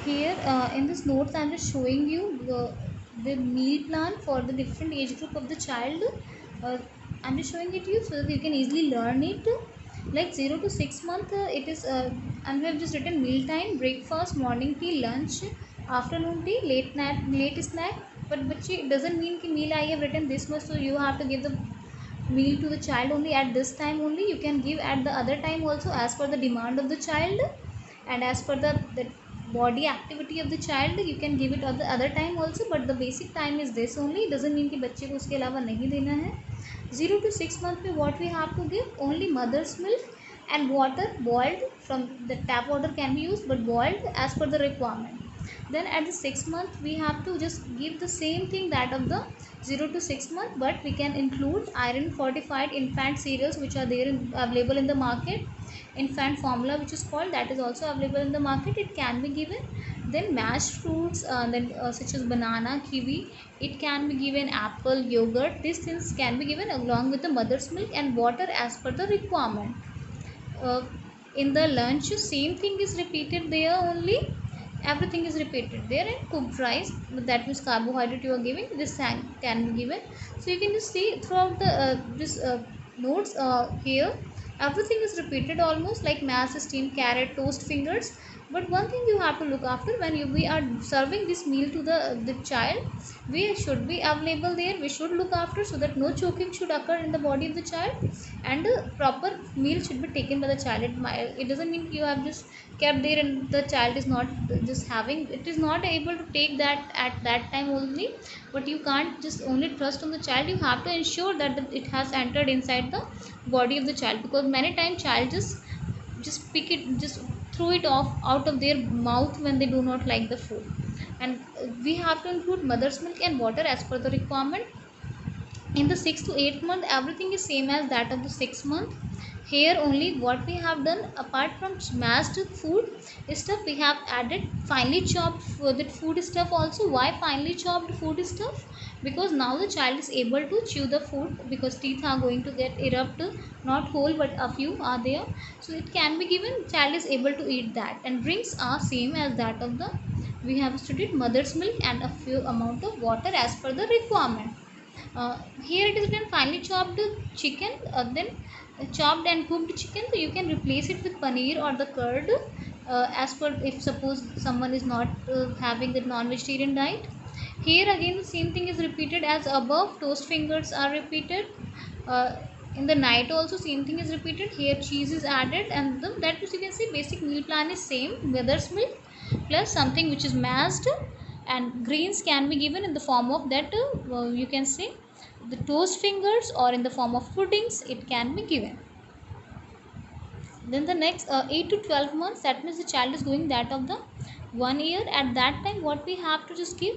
Here in this notes I'm just showing you the meal plan for the different age group of the child. uh, I'm just showing it to you so that you can easily learn it. Like 0 to 6 month, it is and we have just written meal time: breakfast, morning tea, lunch, afternoon tea, late night, late snack. But it doesn't mean कि meal I have written this much, so you have to give the meal to the child only at this time only. You can give at the other time also as per the demand of the child, and as per the body activity of the child you can give it at the other time also, but the basic time is this only. It doesn't mean कि बच्चे को उसके अलावा नहीं देना है. 0 to 6 month में what we have to give? Only mother's milk and water boiled. From the tap water can be used, but boiled as per the requirement. Then at the 6 month we have to just give the same thing that of the 0 to 6 month, but we can include iron fortified infant cereals which are there available in the market. Infant formula which is called, that is also available in the market, it can be given. Then mashed fruits, such as banana, kiwi, it can be given. Apple, yogurt, these things can be given along with the mother's milk and water as per the requirement. uh, in the lunch same thing is repeated there only. Everything is repeated there. And cooked rice, that means carbohydrate you are giving, this can be given. So you can just see throughout the this notes here everything is repeated almost, like mash, steamed carrot, toast fingers. But one thing you have to look after when we are serving this meal to the child, we should be available there. We should look after so that no choking should occur in the body of the child, and proper meal should be taken by the child. It doesn't mean you have just kept there and the child is not just having, it is not able to take that at that time only. But you can't just only trust on the child. You have to ensure that it has entered inside the body of the child, because many times child just pick it, just throw it off out of their mouth when they do not like the food. And we have to include mother's milk and water as per the requirement. In the 6th to 8th month everything is same as that of the 6th month. Here only what we have done, apart from mashed food stuff, we have added finely chopped with food stuff also. Why finely chopped food stuff? Because now the child is able to chew the food, because teeth are going to get erupt, not whole but a few are there, so it can be given. Child is able to eat that. And drinks are same as that of the, we have studied mother's milk and a few amount of water as per the requirement. Here it is written finely chopped chicken, then chopped and cooked chicken, so you can replace it with paneer or the curd, as per if suppose someone is not having the non-vegetarian diet. Here again the same thing is repeated as above. Toast fingers are repeated. uh, in the night also same thing is repeated. Here cheese is added, and that means you can see basic meal plan is same: mother's milk plus something which is mashed, and greens can be given in the form of that, you can say the toast fingers, or in the form of puddings it can be given. Then the next 8 to 12 months, that means the child is going that of the 1 year. At that time what we have to just give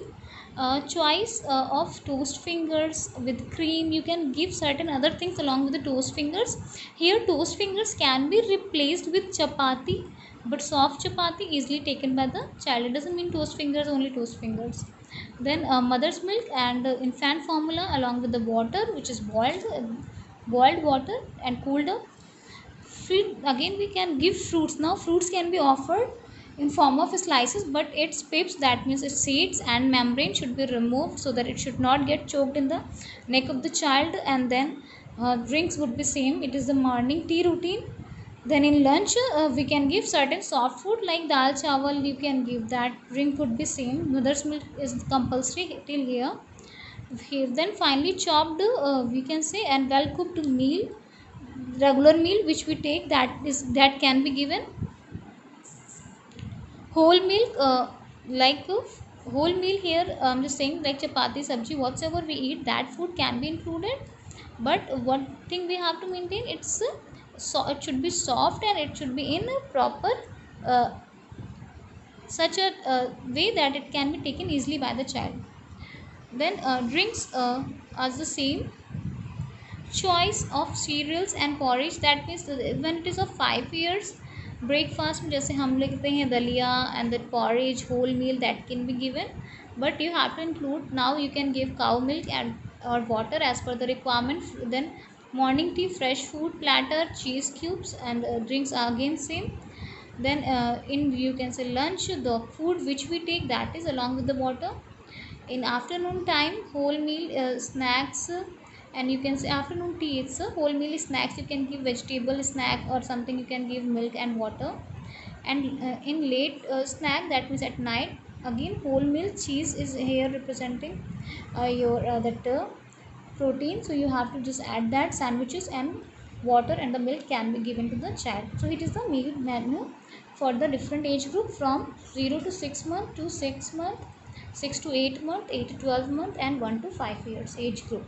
choice of toast fingers with cream. You can give certain other things along with the toast fingers. Here toast fingers can be replaced with chapati, but soft chapati easily taken by the child. It doesn't mean toast fingers only toast fingers. Then mother's milk and infant formula along with the water which is boiled water and cooled up. Fruit, again we can give fruits. Now fruits can be offered in form of slices, but its pips, that means its seeds and membrane, should be removed so that it should not get choked in the neck of the child. And then drinks would be same. It is the morning tea routine. Then in lunch we can give certain soft food like dal chawal, you can give that. Drink would be same. Mother's milk is compulsory till here. Then finely chopped, we can say, and well cooked meal, regular meal which we take, that can be given. Whole milk, like whole meal here, I'm just saying, like chapati, sabji, whatsoever we eat, that food can be included. But one thing we have to maintain, it's so it should be soft and it should be in a proper uh, such a way that it can be taken easily by the child. Then drinks are the same. Choice of cereals and porridge, that means when it is of 5 years, breakfast में जैसे हम लेते हैं दलिया and the porridge whole meal, that can be given. But you have to include, now you can give cow milk and or water as per the requirement. Then morning tea, fresh food platter, cheese cubes, and drinks are again same. Then in, you can say, lunch, the food which we take, that is along with the water. In afternoon time, whole meal snacks, and you can say afternoon tea, it's a whole meal snacks. You can give vegetable snack or something, you can give milk and water. And in late snack, that means at night, again whole meal, cheese is here representing your that protein, so you have to just add that, sandwiches and water, and the milk can be given to the child. So it is the meal menu for the different age group from 0 to 6 month, to 6 month, 6 to 8 month, 8 to 12 month, and 1 to 5 years age group.